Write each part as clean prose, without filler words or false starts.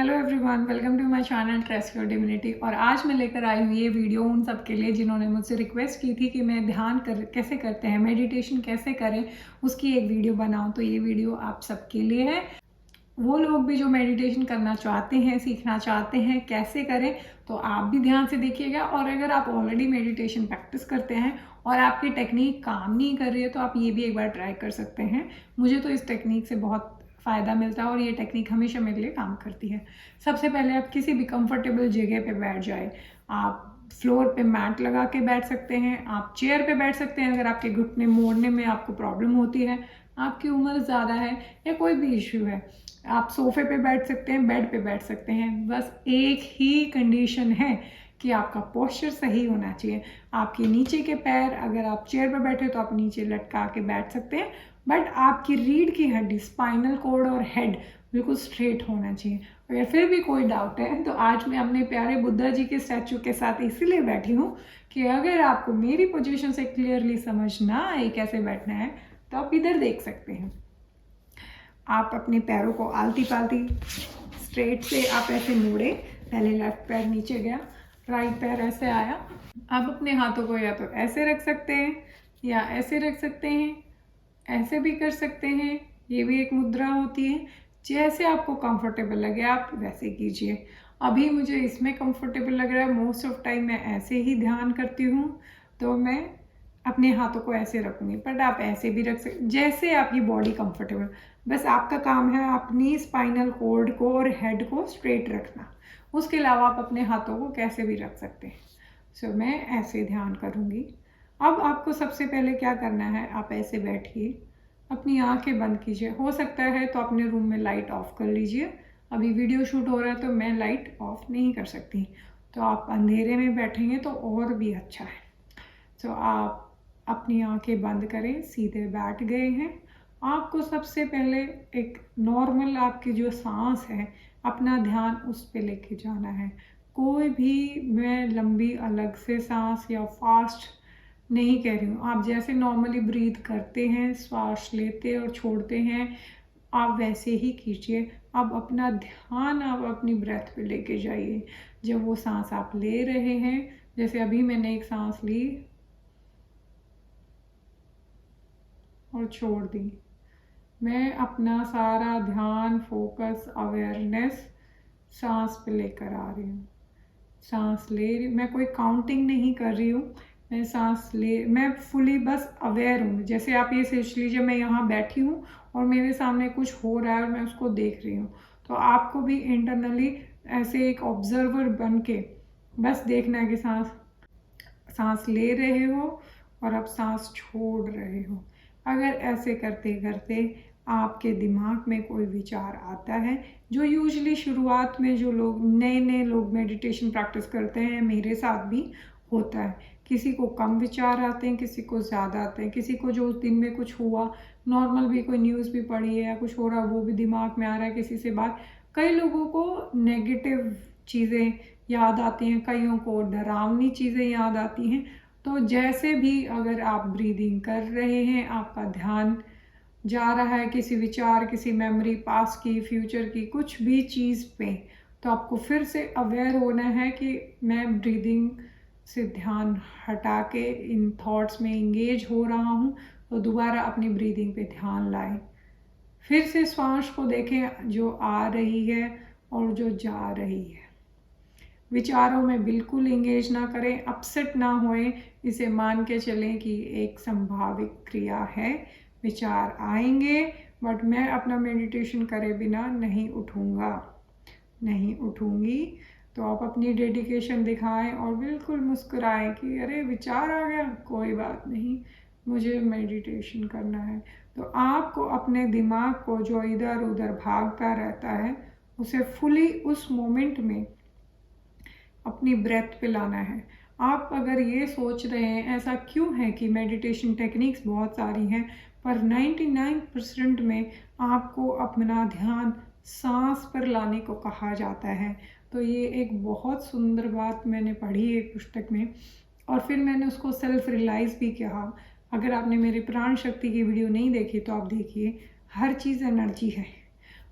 Hello everyone, welcome to my channel trust your divinity. और आज मैं लेकर आई हूँ ये वीडियो उन सब के लिए जिन्होंने मुझसे रिक्वेस्ट की थी कि मैं ध्यान कैसे करते हैं, मेडिटेशन कैसे करें, उसकी एक वीडियो बनाऊँ। तो ये वीडियो आप सबके लिए है। वो लोग भी जो मेडिटेशन करना चाहते हैं, सीखना चाहते हैं कैसे करें, तो आप भी ध्यान से देखिएगा। और अगर आप ऑलरेडी मेडिटेशन प्रैक्टिस करते हैं और आपकी टेक्निक काम नहीं कर रही है तो आप ये भी एक बार ट्राई कर सकते हैं। मुझे तो इस टेक्निक से बहुत फ़ायदा मिलता है और ये टेक्निक हमेशा मेरे लिए काम करती है। सबसे पहले आप किसी भी कंफर्टेबल जगह पे बैठ जाए। आप फ्लोर पे मैट लगा के बैठ सकते हैं, आप चेयर पे बैठ सकते हैं अगर आपके घुटने मोड़ने में आपको प्रॉब्लम होती है, आपकी उम्र ज़्यादा है या कोई भी इश्यू है। आप सोफे पे बैठ सकते हैं, बेड पे बैठ सकते हैं। बस एक ही कंडीशन है कि आपका पोस्चर सही होना चाहिए। आपके नीचे के पैर, अगर आप चेयर पर बैठे तो आप नीचे लटका के बैठ सकते हैं, बट आपकी रीढ़ की हड्डी, स्पाइनल कॉर्ड और हेड बिल्कुल स्ट्रेट होना चाहिए। अगर फिर भी कोई डाउट है तो आज मैं अपने प्यारे बुद्धा जी के स्टैचू के साथ इसीलिए बैठी हूँ कि अगर आपको मेरी पोजीशन से क्लियरली समझ ना आए कैसे बैठना है तो आप इधर देख सकते हैं। आप अपने पैरों को आलती पालती स्ट्रेट से आप ऐसे मोड़े। पहले लेफ्ट पैर नीचे गया, राइट पैर ऐसे आया। आप अपने हाथों को या तो ऐसे रख सकते हैं या ऐसे रख सकते हैं, ऐसे भी कर सकते हैं। ये भी एक मुद्रा होती है। जैसे आपको कंफर्टेबल लगे आप वैसे कीजिए। अभी मुझे इसमें कंफर्टेबल लग रहा है। मोस्ट ऑफ टाइम मैं ऐसे ही ध्यान करती हूँ, तो मैं अपने हाथों को ऐसे रखूँगी, बट आप ऐसे भी रख सकते, जैसे आपकी बॉडी कंफर्टेबल। बस आपका काम है अपनी स्पाइनल कॉर्ड को और हेड को स्ट्रेट रखना। उसके अलावा आप अपने हाथों को कैसे भी रख सकते हैं। सो मैं ऐसे ध्यान करूँगी। अब आपको सबसे पहले क्या करना है, आप ऐसे बैठिए, अपनी आंखें बंद कीजिए। हो सकता है तो अपने रूम में लाइट ऑफ कर लीजिए। अभी वीडियो शूट हो रहा है तो मैं लाइट ऑफ नहीं कर सकती, तो आप अंधेरे में बैठेंगे तो और भी अच्छा है। तो आप अपनी आंखें बंद करें, सीधे बैठ गए हैं। आपको सबसे पहले एक नॉर्मल आपकी जो सांस है, अपना ध्यान उस पे लेके जाना है। कोई भी मैं लंबी अलग से सांस या फास्ट नहीं कह रही हूँ। आप जैसे नॉर्मली ब्रीथ करते हैं, श्वास लेते और छोड़ते हैं, आप वैसे ही कीजिए। अब अपना ध्यान आप अपनी ब्रेथ पे लेके जाइए। जब वो सांस आप ले रहे हैं, जैसे अभी मैंने एक सांस ली और छोड़ दी, मैं अपना सारा ध्यान, फोकस, अवेयरनेस सांस पे लेकर आ रही हूँ। सांस ले रही, मैं कोई काउंटिंग नहीं कर रही हूँ। मैं सांस ले, मैं फुली बस अवेयर हूँ। जैसे आप ये सोच लीजिए मैं यहाँ बैठी हूँ और मेरे सामने कुछ हो रहा है और मैं उसको देख रही हूँ। तो आपको भी इंटरनली ऐसे एक ऑब्जर्वर बन के बस देखना है कि सांस ले रहे हो और अब सांस छोड़ रहे हो। अगर ऐसे करते करते आपके दिमाग में कोई विचार आता है, जो यूजुअली शुरुआत में जो लोग नए लोग मेडिटेशन प्रैक्टिस करते हैं, मेरे साथ भी होता है। किसी को कम विचार आते हैं, किसी को ज़्यादा आते हैं। किसी को जो उस दिन में कुछ हुआ, नॉर्मल भी कोई न्यूज़ भी पढ़ी है या कुछ हो रहा है, वो भी दिमाग में आ रहा है, किसी से बात। कई लोगों को नेगेटिव चीज़ें याद आती हैं, कईयों को डरावनी चीज़ें याद आती हैं। तो जैसे भी अगर आप ब्रीदिंग कर रहे हैं, आपका ध्यान जा रहा है किसी विचार, किसी मेमोरी, पास्ट की, फ्यूचर की, कुछ भी चीज़ पे, तो आपको फिर से अवेयर होना है कि मैं ब्रीदिंग से ध्यान हटा के इन थॉट्स में इंगेज हो रहा हूँ। तो दोबारा अपनी ब्रीदिंग पे ध्यान लाएं। फिर से श्वास को देखें जो आ रही है और जो जा रही है। विचारों में बिल्कुल इंगेज ना करें, अपसेट ना होएं। इसे मान के चलें कि एक संभावित क्रिया है। विचार आएंगे, बट मैं अपना मेडिटेशन करे बिना नहीं उठूँगा, नहीं उठूँगी। तो आप अपनी डेडिकेशन दिखाएं और बिल्कुल मुस्कुराएं कि अरे विचार आ गया, कोई बात नहीं, मुझे मेडिटेशन करना है। तो आपको अपने दिमाग को जो इधर उधर भागता रहता है, उसे फुली उस मोमेंट में अपनी ब्रेथ पे लाना है। आप अगर ये सोच रहे हैं ऐसा क्यों है कि मेडिटेशन टेक्निक्स बहुत सारी हैं, पर 99% में आपको अपना ध्यान सांस पर लाने को कहा जाता है। तो ये एक बहुत सुंदर बात मैंने पढ़ी एक पुस्तक में, और फिर मैंने उसको सेल्फ रियलाइज़ भी किया। अगर आपने मेरे प्राण शक्ति की वीडियो नहीं देखी तो आप देखिए। हर चीज़ एनर्जी है।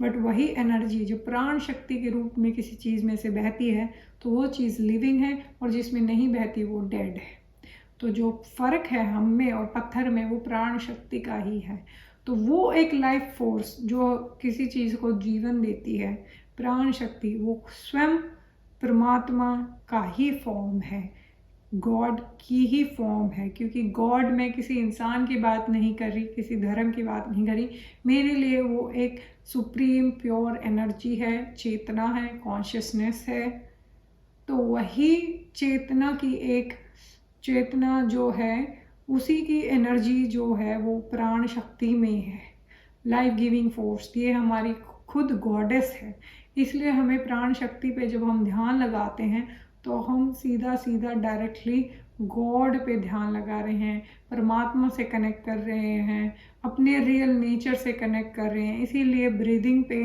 बट वही एनर्जी जो प्राण शक्ति के रूप में किसी चीज़ में से बहती है तो वो चीज़ लिविंग है, और जिसमें नहीं बहती वो डेड है। तो जो फ़र्क है हम में और पत्थर में वो प्राण शक्ति का ही है। तो वो एक लाइफ फोर्स जो किसी चीज़ को जीवन देती है, प्राण शक्ति, वो स्वयं परमात्मा का ही फॉर्म है, गॉड की ही फॉर्म है। क्योंकि गॉड में किसी इंसान की बात नहीं कर रही, किसी धर्म की बात नहीं कर रही, मेरे लिए वो एक सुप्रीम प्योर एनर्जी है, चेतना है, कॉन्शियसनेस है। तो वही चेतना की एक चेतना जो है, उसी की एनर्जी जो है वो प्राण शक्ति में है, लाइफ गिविंग फोर्स। ये हमारी खुद गॉडेस है। इसलिए हमें प्राण शक्ति पे जब हम ध्यान लगाते हैं तो हम सीधा सीधा डायरेक्टली गॉड पे ध्यान लगा रहे हैं, परमात्मा से कनेक्ट कर रहे हैं, अपने रियल नेचर से कनेक्ट कर रहे हैं। इसीलिए ब्रीदिंग पे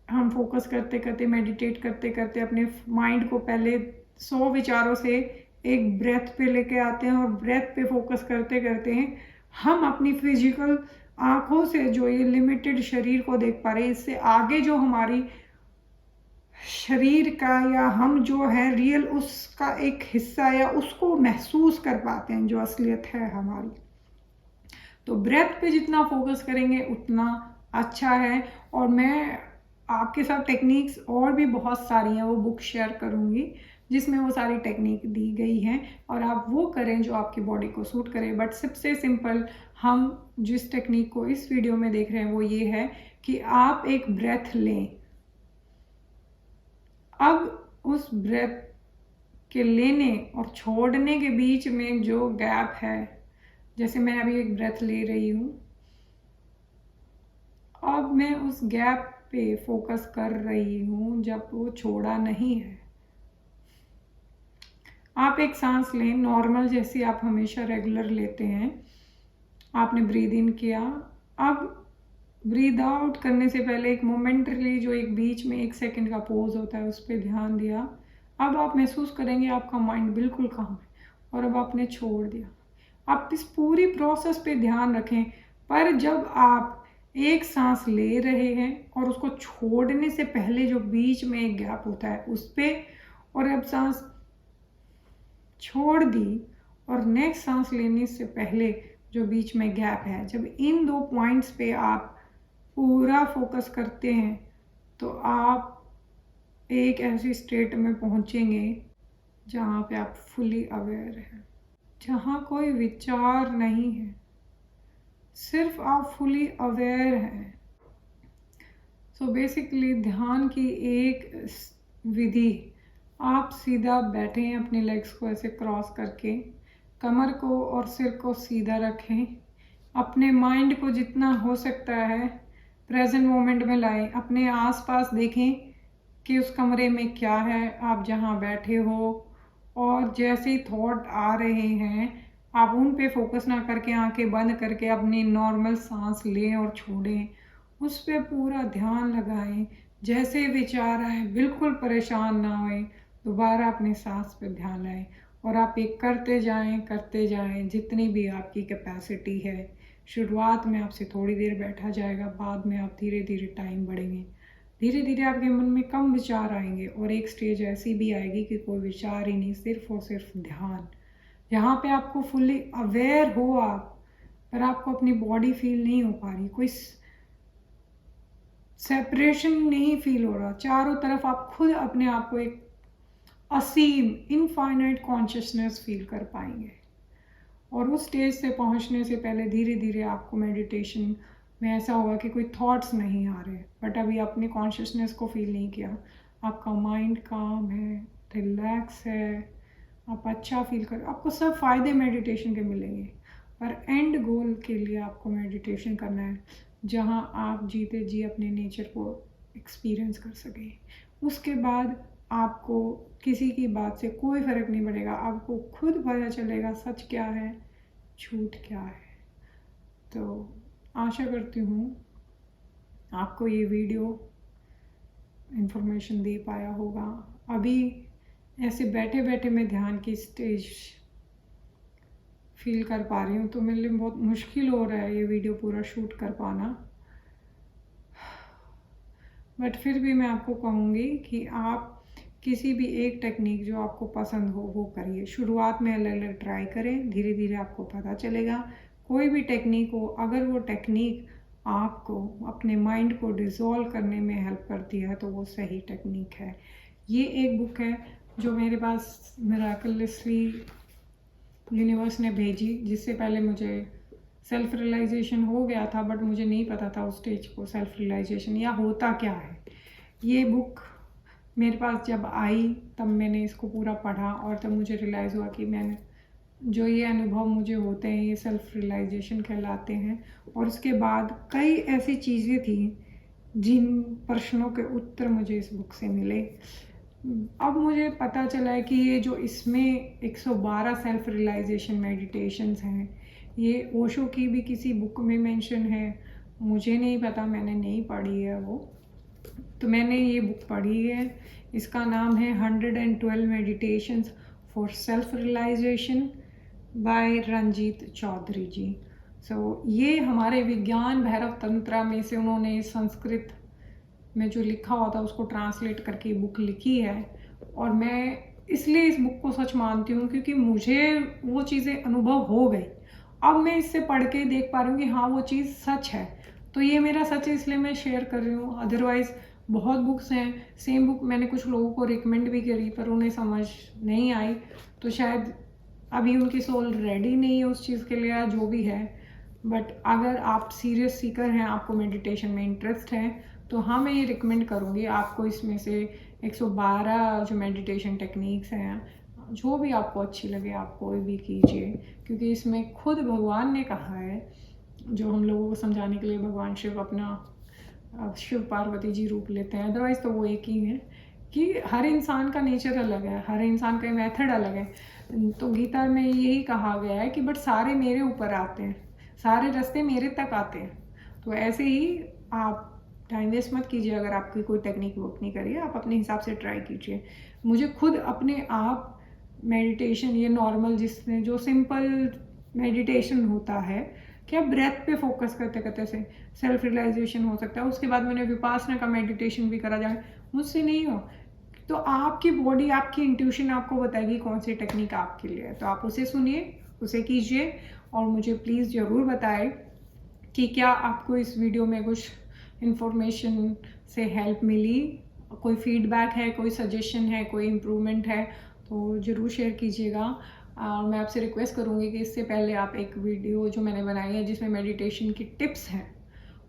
हम फोकस करते करते, मेडिटेट करते करते अपने माइंड को पहले 100 विचारों से एक ब्रेथ पे लेके आते हैं, और ब्रेथ पे फोकस करते करते हैं हम अपनी फिजिकल आँखों से जो ये लिमिटेड शरीर को देख पा रहे हैं, इससे आगे जो हमारी शरीर का या हम जो है रियल उसका एक हिस्सा या उसको महसूस कर पाते हैं जो असलियत है हमारी। तो ब्रेथ पे जितना फोकस करेंगे उतना अच्छा है। और मैं आपके साथ टेक्निक्स और भी बहुत सारी हैं, वो बुक शेयर करूँगी जिसमें वो सारी टेक्निक दी गई हैं, और आप वो करें जो आपकी बॉडी को सूट करे। बट सबसे सिंपल हम जिस टेक्निक को इस वीडियो में देख रहे हैं वो ये है कि आप एक ब्रेथ लें। अब उस ब्रेथ के लेने और छोड़ने के बीच में जो गैप है, जैसे मैं अभी एक ब्रेथ ले रही हूँ, अब मैं उस गैप पे फोकस कर रही हूँ जब वो छोड़ा नहीं है। आप एक सांस लें नॉर्मल, जैसे आप हमेशा रेगुलर लेते हैं। आपने ब्रीद इन किया, अब ब्रीद आउट करने से पहले एक मोमेंटली जो एक बीच में 1 सेकंड का पोज होता है उस पर ध्यान दिया। अब आप महसूस करेंगे आपका माइंड बिल्कुल काम है, और अब आपने छोड़ दिया। आप इस पूरी प्रोसेस पे ध्यान रखें। पर जब आप एक सांस ले रहे हैं और उसको छोड़ने से पहले जो बीच में एक गैप होता है उस पर, और अब सांस छोड़ दी और नेक्स्ट सांस लेने से पहले जो बीच में गैप है, जब इन 2 पॉइंट्स पे आप पूरा फोकस करते हैं तो आप एक ऐसी स्टेट में पहुंचेंगे जहाँ पे आप फुली अवेयर हैं, जहाँ कोई विचार नहीं है, सिर्फ आप फुली अवेयर हैं। सो बेसिकली ध्यान की एक विधि, आप सीधा बैठें, अपने लेग्स को ऐसे क्रॉस करके, कमर को और सिर को सीधा रखें, अपने माइंड को जितना हो सकता है प्रेजेंट मोमेंट में लाएं। अपने आसपास देखें कि उस कमरे में क्या है, आप जहां बैठे हो, और जैसे ही थॉट आ रहे हैं आप उन पे फोकस ना करके आंखें बंद करके अपनी नॉर्मल सांस लें और छोड़ें, उस पर पूरा ध्यान लगाएं। जैसे विचार आए बिल्कुल परेशान ना होए, दोबारा अपने सांस पे ध्यान लाएं, और आप एक करते जाएं जितनी भी आपकी कैपेसिटी है। शुरुआत में आपसे थोड़ी देर बैठा जाएगा, बाद में आप धीरे धीरे टाइम बढ़ेंगे, धीरे धीरे आपके मन में कम विचार आएंगे, और एक स्टेज ऐसी भी आएगी कि कोई विचार ही नहीं, सिर्फ और सिर्फ ध्यान, जहाँ पे आपको फुल्ली अवेयर हो आप, पर आपको अपनी बॉडी फील नहीं हो पा रही, कोई सेपरेशन नहीं फील हो रहा, चारों तरफ आप खुद अपने आप को एक असीम इनफाइनाइट कॉन्शियसनेस फील कर पाएंगे। और उस स्टेज से पहुंचने से पहले धीरे धीरे आपको मेडिटेशन में ऐसा होगा कि कोई थॉट्स नहीं आ रहे, बट अभी आपने कॉन्शियसनेस को फील नहीं किया, आपका माइंड काम है, रिलैक्स है, आप अच्छा फील कर, आपको सब फायदे मेडिटेशन के मिलेंगे। पर एंड गोल के लिए आपको मेडिटेशन करना है जहां आप जीते जी अपने नेचर को एक्सपीरियंस कर सकें। उसके बाद आपको किसी की बात से कोई फ़र्क नहीं पड़ेगा, आपको खुद पता चलेगा सच क्या है, झूठ क्या है। तो आशा करती हूँ आपको ये वीडियो इन्फॉर्मेशन दे पाया होगा। अभी ऐसे बैठे बैठे मैं ध्यान की स्टेज फील कर पा रही हूँ, तो मेरे लिए बहुत मुश्किल हो रहा है ये वीडियो पूरा शूट कर पाना। बट फिर भी मैं आपको कहूँगी कि आप किसी भी एक टेक्निक जो आपको पसंद हो वो करिए। शुरुआत में अलग अलग ट्राई करें, धीरे धीरे आपको पता चलेगा। कोई भी टेक्निक हो, अगर वो टेक्निक आपको अपने माइंड को डिसॉल्व करने में हेल्प करती है तो वो सही टेक्निक है। ये एक बुक है जो मेरे पास मिराकलसली यूनिवर्स ने भेजी, जिससे पहले मुझे सेल्फ रियलाइजेशन हो गया था, बट मुझे नहीं पता था उस स्टेज को सेल्फ रियलाइजेशन या होता क्या है। ये बुक मेरे पास जब आई तब मैंने इसको पूरा पढ़ा और तब मुझे रियलाइज़ हुआ कि मैंने जो ये अनुभव मुझे होते हैं ये सेल्फ रियलाइजेशन कहलाते हैं। और उसके बाद कई ऐसी चीज़ें थी जिन प्रश्नों के उत्तर मुझे इस बुक से मिले। अब मुझे पता चला है कि ये जो इसमें 112 सेल्फ रियलाइजेशन मेडिटेशंस हैं, ये ओशो की भी किसी बुक में मेंशन है। मुझे नहीं पता, मैंने नहीं पढ़ी है वो, तो मैंने ये बुक पढ़ी है। इसका नाम है 112 meditations for self realization by Ranjit Chaudhary ji. ये हमारे विज्ञान भैरव तंत्रा में से उन्होंने संस्कृत में जो लिखा होता है उसको ट्रांसलेट करके बुक लिखी है। और मैं इसलिए इस बुक को सच मानती हूँ क्योंकि मुझे वो चीज़ें अनुभव हो गई। अब मैं इससे पढ़ के देख पा रही हूँ कि हाँ वो चीज़ सच है, तो ये मेरा सच है इसलिए मैं शेयर कर रही हूँ। अदरवाइज़ बहुत बुक्स हैं, सेम बुक मैंने कुछ लोगों को रिकमेंड भी करी पर उन्हें समझ नहीं आई, तो शायद अभी उनकी सोल रेडी नहीं है उस चीज़ के लिए या जो भी है। बट अगर आप सीरियस सीकर हैं, आपको मेडिटेशन में इंटरेस्ट है, तो हाँ मैं ये रिकमेंड करूँगी आपको इसमें से 112 जो मेडिटेशन टेक्निक्स हैं, जो भी आपको अच्छी लगे आप कोई भी कीजिए, क्योंकि इसमें खुद भगवान ने कहा है, जो हम लोगों को समझाने के लिए भगवान शिव अपना शिव पार्वती जी रूप लेते हैं, अदरवाइज़ तो वो एक ही है कि हर इंसान का नेचर अलग है, हर इंसान का मेथड अलग है। तो गीता में यही कहा गया है कि बट सारे मेरे ऊपर आते हैं, सारे रास्ते मेरे तक आते हैं। तो ऐसे ही आप टाइम वेस्ट मत कीजिए, अगर आपकी कोई टेक्निक वर्क नहीं करिए, आप अपने हिसाब से ट्राई कीजिए। मुझे खुद अपने आप मेडिटेशन ये नॉर्मल जिसमें जो सिंपल मेडिटेशन होता है कि आप ब्रेथ पे फोकस करते करते से सेल्फ रियलाइजेशन हो सकता है। उसके बाद मैंने विपासना का मेडिटेशन भी करा, जाए मुझसे नहीं हो तो आपकी बॉडी आपकी इंट्यूशन आपको बताएगी कौन सी टेक्निक आपके लिए है, तो आप उसे सुनिए, उसे कीजिए और मुझे प्लीज़ ज़रूर बताएं कि क्या आपको इस वीडियो में कुछ इन्फॉर्मेशन से हेल्प मिली, कोई फीडबैक है, कोई सजेशन है, कोई इम्प्रूवमेंट है तो ज़रूर शेयर कीजिएगा। और मैं आपसे रिक्वेस्ट करूँगी कि इससे पहले आप एक वीडियो जो मैंने बनाई है जिसमें मेडिटेशन की टिप्स हैं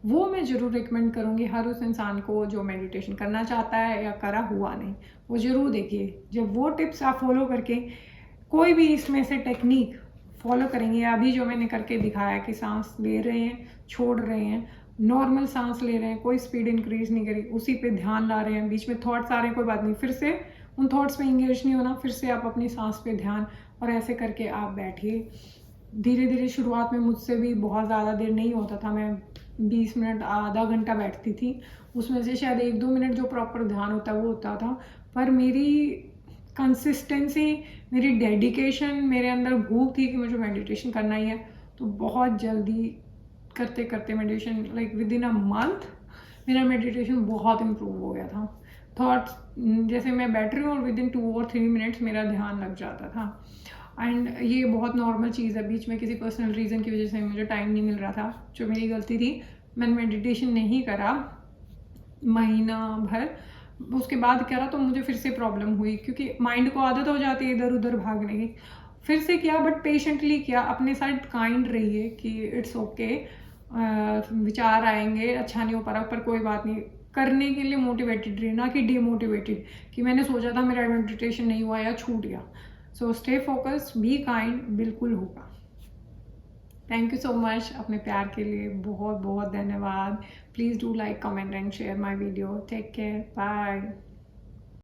वो मैं ज़रूर रिकमेंड करूँगी हर उस इंसान को जो मेडिटेशन करना चाहता है या करा हुआ नहीं, वो ज़रूर देखिए। जब वो टिप्स आप फॉलो करके कोई भी इसमें से टेक्निक फॉलो करेंगे, अभी जो मैंने करके दिखाया कि सांस ले रहे हैं, छोड़ रहे हैं, नॉर्मल सांस ले रहे हैं, कोई स्पीड इंक्रीज नहीं करी, उसी पे ध्यान ला रहे हैं, बीच में थॉट्स आ रहे हैं कोई बात नहीं, फिर से उन थॉट्स में इंगेज नहीं होना, फिर से आप अपनी सांस पे ध्यान, और ऐसे करके आप बैठिए। धीरे धीरे शुरुआत में मुझसे भी बहुत ज़्यादा देर नहीं होता था, मैं 20 मिनट आधा घंटा बैठती थी, उसमें से शायद 1-2 मिनट जो प्रॉपर ध्यान होता है वो होता था। पर मेरी कंसिस्टेंसी, मेरी डेडिकेशन, मेरे अंदर भूख थी कि मुझे मेडिटेशन करना ही है, तो बहुत जल्दी करते करते meditation like with in a month मेरा मेडिटेशन बहुत इम्प्रूव हो गया था। थॉट्स जैसे मैं बैठ रही हूँ और विद इन 2 और 3 मिनट्स मेरा ध्यान लग जाता था। एंड ये बहुत नॉर्मल चीज़ है। बीच में किसी पर्सनल रीज़न की वजह से मुझे टाइम नहीं मिल रहा था, जो मेरी गलती थी, मैंने मेडिटेशन नहीं करा महीना भर, उसके बाद करा तो मुझे फिर से प्रॉब्लम हुई क्योंकि माइंड को आदत हो जाती है इधर उधर भागने की। फिर से किया बट पेशेंटली किया, अपने साइड काइंड रहिए कि इट्स ओके, विचार आएंगे, अच्छा नहीं हो पा रहा पर कोई बात नहीं, करने के लिए मोटिवेटेड रहिए, ना कि डिमोटिवेटेड कि मैंने सोचा था मेरा मेडिटेशन नहीं हुआ या छूट गया। So stay focus, be kind, बिल्कुल होगा। थैंक यू सो मच, अपने प्यार के लिए बहुत बहुत धन्यवाद। Please do like, comment and share my video. Take care, bye.